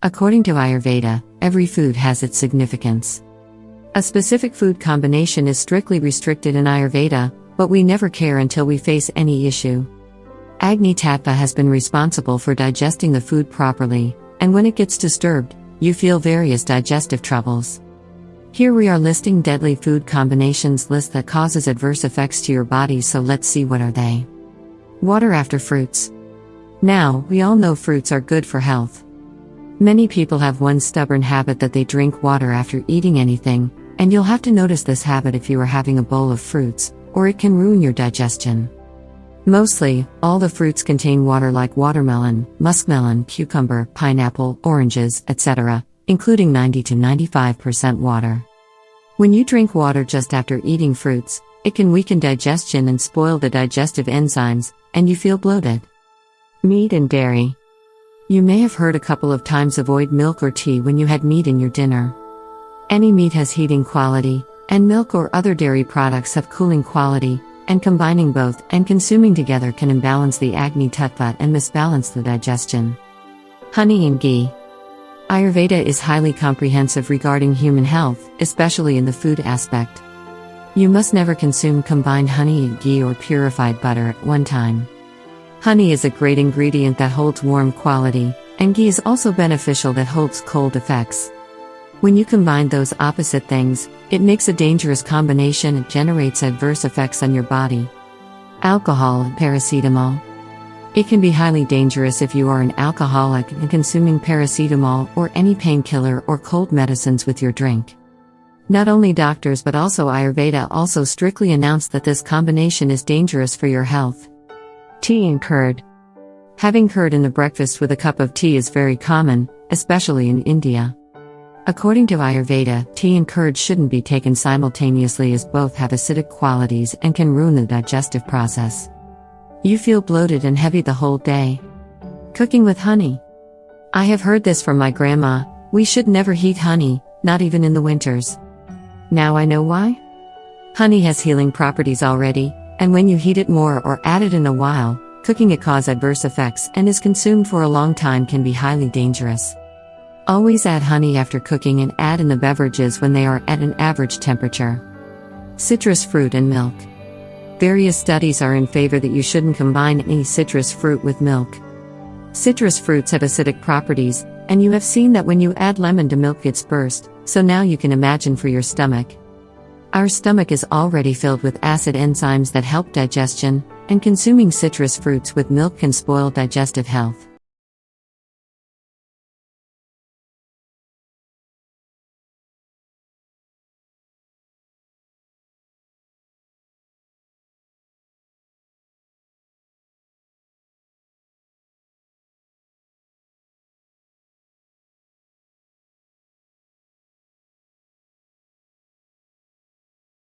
According to Ayurveda, every food has its significance. A specific food combination is strictly restricted in Ayurveda, but we never care until we face any issue. Agni Tattva has been responsible for digesting the food properly, and when it gets disturbed, you feel various digestive troubles. Here we are listing deadly food combinations list that causes adverse effects to your body, so let's see what are they. Water after fruits. Now, we all know fruits are good for health. Many people have one stubborn habit that they drink water after eating anything, and you'll have to notice this habit if you are having a bowl of fruits, or it can ruin your digestion. Mostly, all the fruits contain water like watermelon, muskmelon, cucumber, pineapple, oranges, etc., including 90 to 95% water. When you drink water just after eating fruits, it can weaken digestion and spoil the digestive enzymes, and you feel bloated. Meat and dairy. You may have heard a couple of times avoid milk or tea when you had meat in your dinner. Any meat has heating quality, and milk or other dairy products have cooling quality, and combining both and consuming together can imbalance the Agni Tattva and misbalance the digestion. Honey and ghee. Ayurveda is highly comprehensive regarding human health, especially in the food aspect. You must never consume combined honey and ghee or purified butter at one time. Honey is a great ingredient that holds warm quality, and ghee is also beneficial that holds cold effects. When you combine those opposite things, it makes a dangerous combination and generates adverse effects on your body. Alcohol and paracetamol. It can be highly dangerous if you are an alcoholic and consuming paracetamol or any painkiller or cold medicines with your drink. Not only doctors but also Ayurveda also strictly announced that this combination is dangerous for your health. Tea and curd. Having curd in the breakfast with a cup of tea is very common, especially in India. According to Ayurveda, tea and curd shouldn't be taken simultaneously as both have acidic qualities and can ruin the digestive process. You feel bloated and heavy the whole day. Cooking with honey. I have heard this from my grandma: we should never heat honey, not even in the winters. Now I know why. Honey has healing properties already, and when you heat it more or add it in a while, cooking it cause adverse effects and is consumed for a long time can be highly dangerous. Always add honey after cooking and add in the beverages when they are at an average temperature. Citrus fruit and milk. Various studies are in favor that you shouldn't combine any citrus fruit with milk. Citrus fruits have acidic properties, and you have seen that when you add lemon to milk it's burst, so now you can imagine for your stomach. Our stomach is already filled with acid enzymes that help digestion, and consuming citrus fruits with milk can spoil digestive health.